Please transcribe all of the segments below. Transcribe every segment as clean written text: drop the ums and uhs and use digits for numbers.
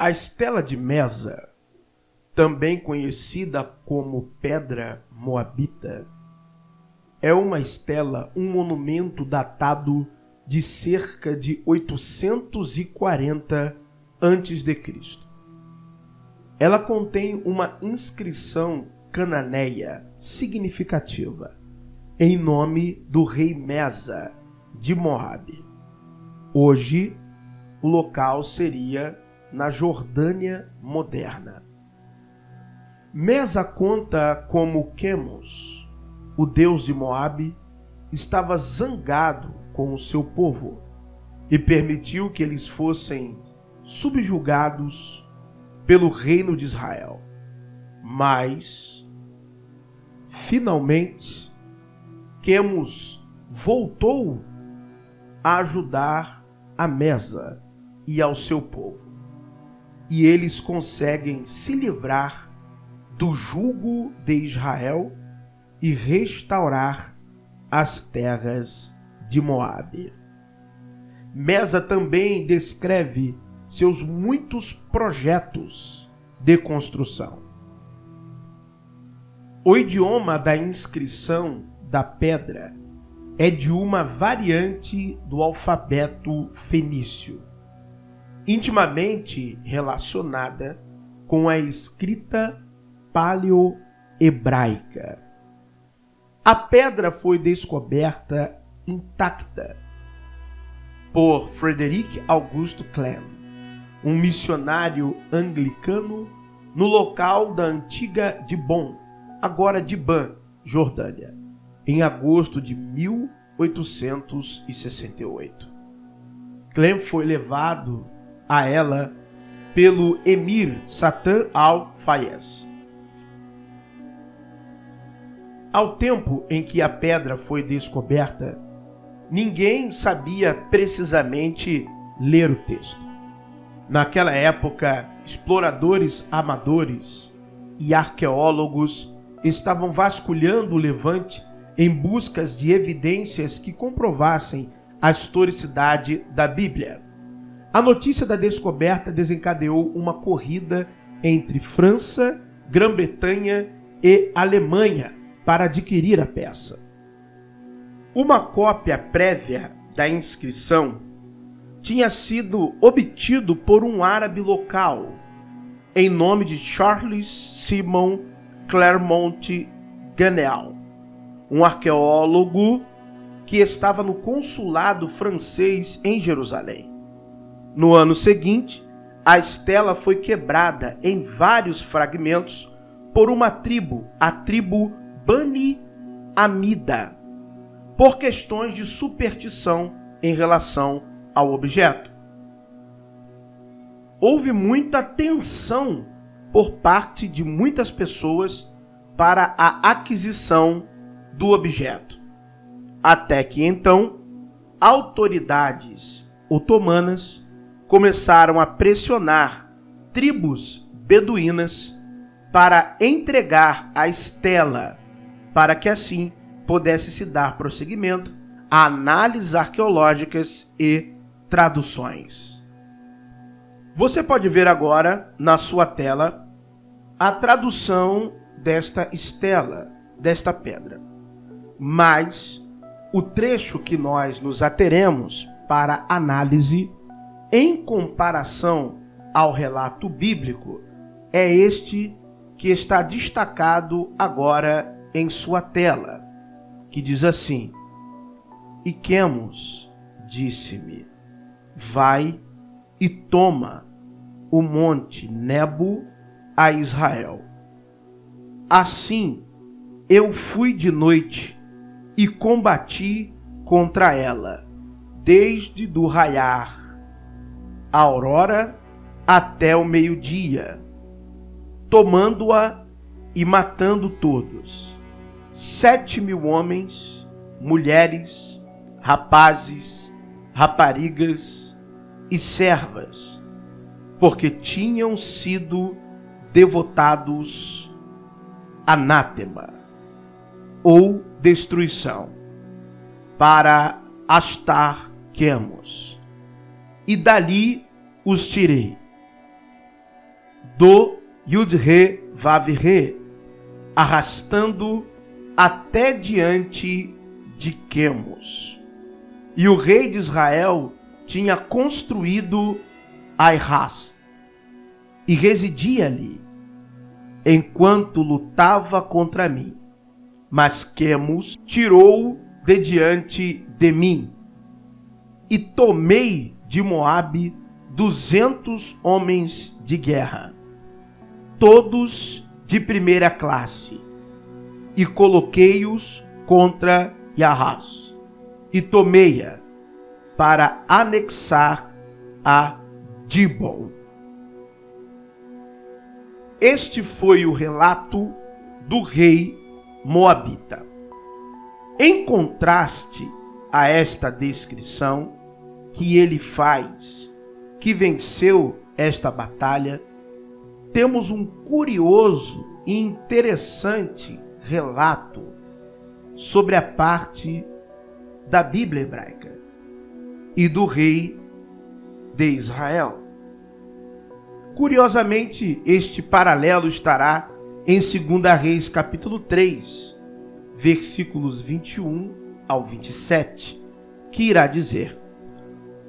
A estela de Mesa, também conhecida como Pedra Moabita, é uma estela, um monumento datado de cerca de 840 a.C. Ela contém uma inscrição cananeia significativa, em nome do rei Mesa de Moabe. Hoje, o local seria na Jordânia moderna. Mesa conta como Quemos, o deus de Moabe, estava zangado com o seu povo e permitiu que eles fossem subjugados pelo reino de Israel. Mas, finalmente, Quemos voltou a ajudar a Mesa e ao seu povo. E eles conseguem se livrar do jugo de Israel e restaurar as terras de Moabe. Mesa também descreve seus muitos projetos de construção. O idioma da inscrição da pedra é de uma variante do alfabeto fenício, intimamente relacionada com a escrita paleo-hebraica. A pedra foi descoberta intacta por Frederick Auguste Klein, um missionário anglicano no local da antiga Dibon, agora Dibã, Jordânia, em agosto de 1868. Klein foi levado a ela pelo emir Satan al-Fayez. Ao tempo em que a pedra foi descoberta, ninguém sabia precisamente ler o texto. Naquela época, exploradores amadores e arqueólogos estavam vasculhando o Levante em busca de evidências que comprovassem a historicidade da Bíblia. A notícia da descoberta desencadeou uma corrida entre França, Grã-Bretanha e Alemanha para adquirir a peça. Uma cópia prévia da inscrição tinha sido obtido por um árabe local, em nome de Charles Simon Clermont Ganneau, um arqueólogo que estava no consulado francês em Jerusalém. No ano seguinte, a estela foi quebrada em vários fragmentos por uma tribo, a tribo Bani Amida, por questões de superstição em relação ao objeto. Houve muita tensão por parte de muitas pessoas para a aquisição do objeto, até que então autoridades otomanas começaram a pressionar tribos beduínas para entregar a estela, para que assim pudesse se dar prosseguimento a análises arqueológicas e traduções. Você pode ver agora na sua tela a tradução desta estela, desta pedra. Mas o trecho que nós nos ateremos para análise, em comparação ao relato bíblico, é este que está destacado agora em sua tela, que diz assim: E Quemos disse-me, vai e toma o monte Nebo a Israel. Assim eu fui de noite e combati contra ela, desde do raiar a aurora até o meio-dia, tomando-a e matando todos, 7.000 homens, mulheres, rapazes, raparigas e servas, porque tinham sido devotados anátema ou destruição para Astar Quemos, e dali os tirei, do Yud-Re Vav-Re, arrastando até diante de Quemos. E o rei de Israel tinha construído Ai-Ras e residia ali, enquanto lutava contra mim. Mas Quemos tirou de diante de mim, e tomei de Moabe 200 homens de guerra, todos de primeira classe, e coloquei-os contra Yahaz, e tomei-a para anexar a Dibon. Este foi o relato do rei moabita. Em contraste a esta descrição que ele faz, que venceu esta batalha, temos um curioso e interessante relato sobre a parte da Bíblia hebraica e do rei de Israel. Curiosamente, este paralelo estará em 2 Reis capítulo 3, versículos 21 ao 27, que irá dizer: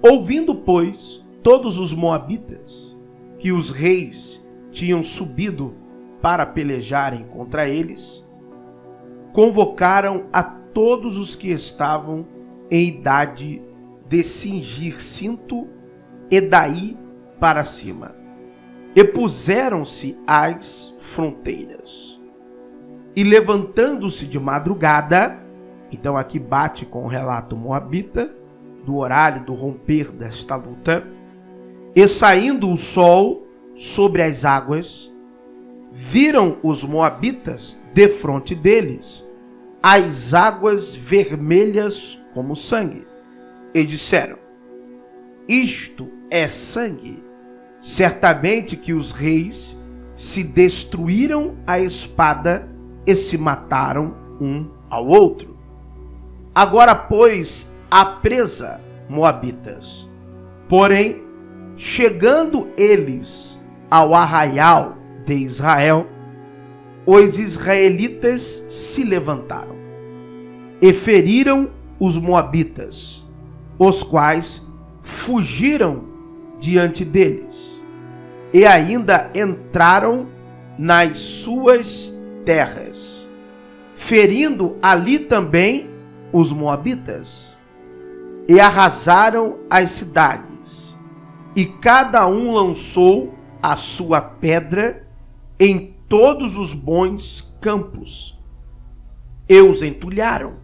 ouvindo, pois, todos os moabitas que os reis tinham subido para pelejarem contra eles, convocaram a todos os que estavam em idade de cingir cinto e daí para cima, e puseram-se às fronteiras. E levantando-se de madrugada, então aqui bate com o relato moabita, do horário do romper desta luta, e saindo o sol sobre as águas, viram os moabitas defronte deles as águas vermelhas como sangue, e disseram: isto é sangue. Certamente que os reis se destruíram a espada e se mataram um ao outro. Agora, pois, a presa, moabitas. Porém, chegando eles ao arraial de Israel, os israelitas se levantaram e feriram os moabitas, os quais fugiram diante deles, e ainda entraram nas suas terras, ferindo ali também os moabitas, e arrasaram as cidades, e cada um lançou a sua pedra em todos os bons campos, e os entulharam,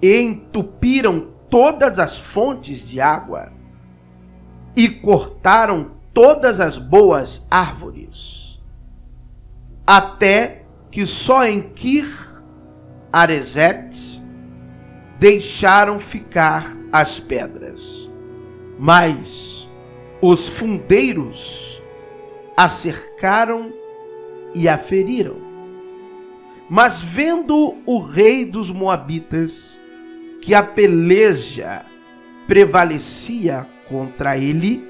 e entupiram todas as fontes de água, e cortaram todas as boas árvores, até que só em Kir-Areset deixaram ficar as pedras. Mas os fundeiros a cercaram e a feriram. Mas vendo o rei dos moabitas que a peleja prevalecia contra ele,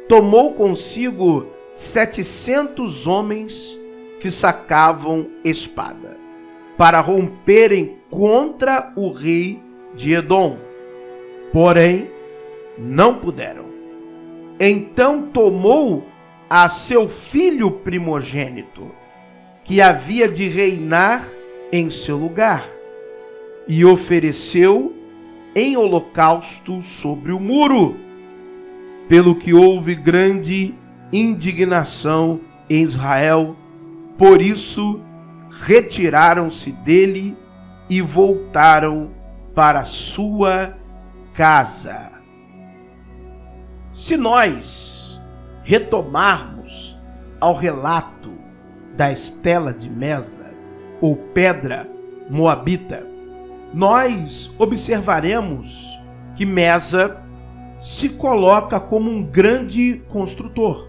tomou consigo 700 homens que sacavam espada, para romperem contra o rei de Edom. Porém, não puderam. Então tomou a seu filho primogênito, que havia de reinar em seu lugar, e ofereceu em holocausto sobre o muro, pelo que houve grande indignação em Israel. Por isso retiraram-se dele e voltaram para sua casa. Se nós retomarmos ao relato da estela de Mesa, ou pedra moabita, nós observaremos que Mesa se coloca como um grande construtor.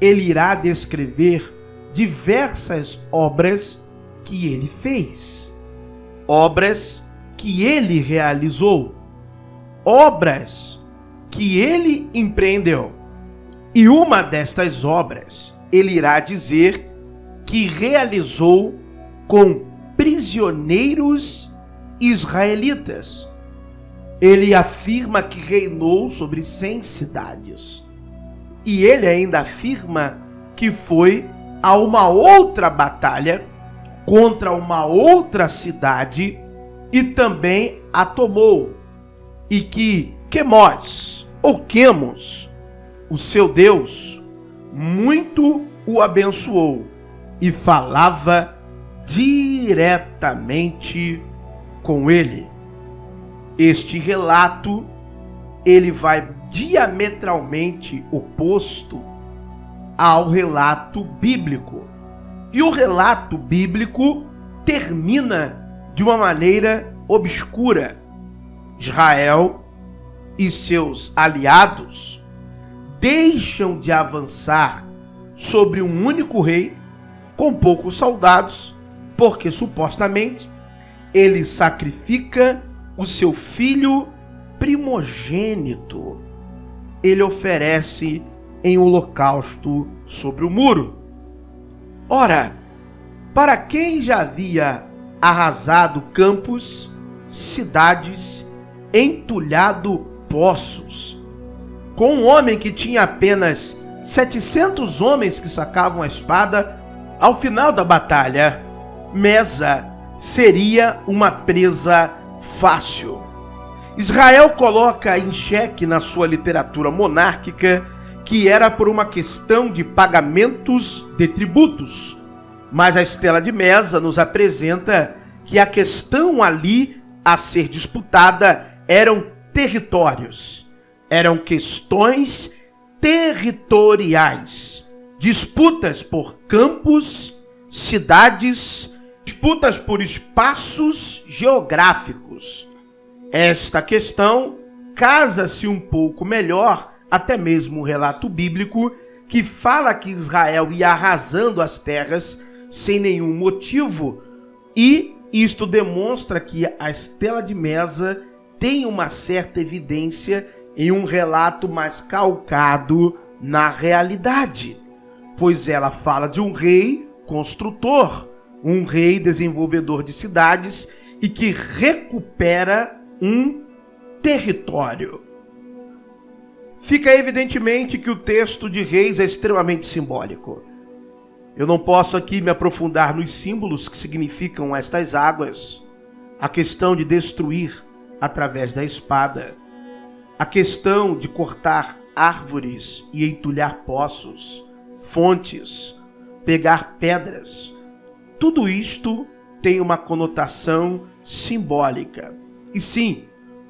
Ele irá descrever diversas obras que ele fez, obras que ele realizou, obras que ele empreendeu. E uma destas obras ele irá dizer que realizou com prisioneiros israelitas. Ele afirma que reinou sobre 100 cidades. E ele ainda afirma que foi a uma outra batalha contra uma outra cidade e também a tomou. E que Quemós, ou Quemos, o seu Deus, muito o abençoou e falava diretamente com ele. Este relato, ele vai diametralmente oposto ao relato bíblico. E o relato bíblico termina de uma maneira obscura. Israel e seus aliados deixam de avançar sobre um único rei com poucos soldados, porque supostamente ele sacrifica o seu filho primogênito. Ele oferece em holocausto sobre o muro. Ora, para quem já havia arrasado campos, cidades, entulhado poços, com um homem que tinha apenas 700 homens que sacavam a espada, ao final da batalha, Mesa seria uma presa fácil. Israel coloca em xeque na sua literatura monárquica que era por uma questão de pagamentos de tributos, mas a Estela de Mesa nos apresenta que a questão ali a ser disputada eram territórios, eram questões territoriais, disputas por campos, cidades, disputas por espaços geográficos. Esta questão casa-se um pouco melhor, até mesmo o relato bíblico, que fala que Israel ia arrasando as terras sem nenhum motivo, e isto demonstra que a Estela de Mesa tem uma certa evidência em um relato mais calcado na realidade, pois ela fala de um rei construtor, um rei desenvolvedor de cidades e que recupera um território. Fica evidentemente que o texto de Reis é extremamente simbólico. Eu não posso aqui me aprofundar nos símbolos que significam estas águas, a questão de destruir através da espada, a questão de cortar árvores e entulhar poços, fontes, pegar pedras. Tudo isto tem uma conotação simbólica. E sim,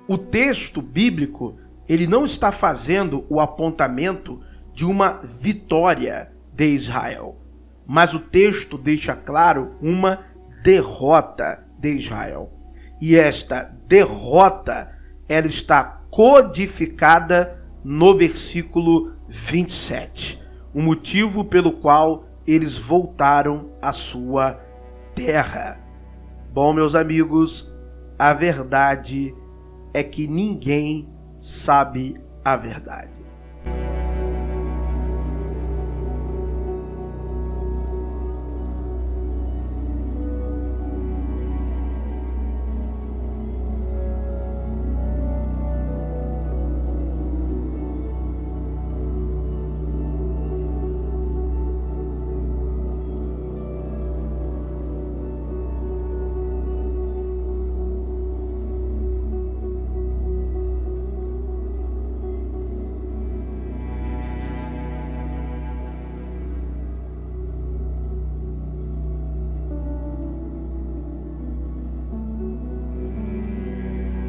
o texto bíblico, ele não está fazendo o apontamento de uma vitória de Israel, mas o texto deixa claro uma derrota de Israel. E esta derrota, ela está codificada no versículo 27, o motivo pelo qual eles voltaram à sua terra. Bom, meus amigos, a verdade é que ninguém sabe a verdade.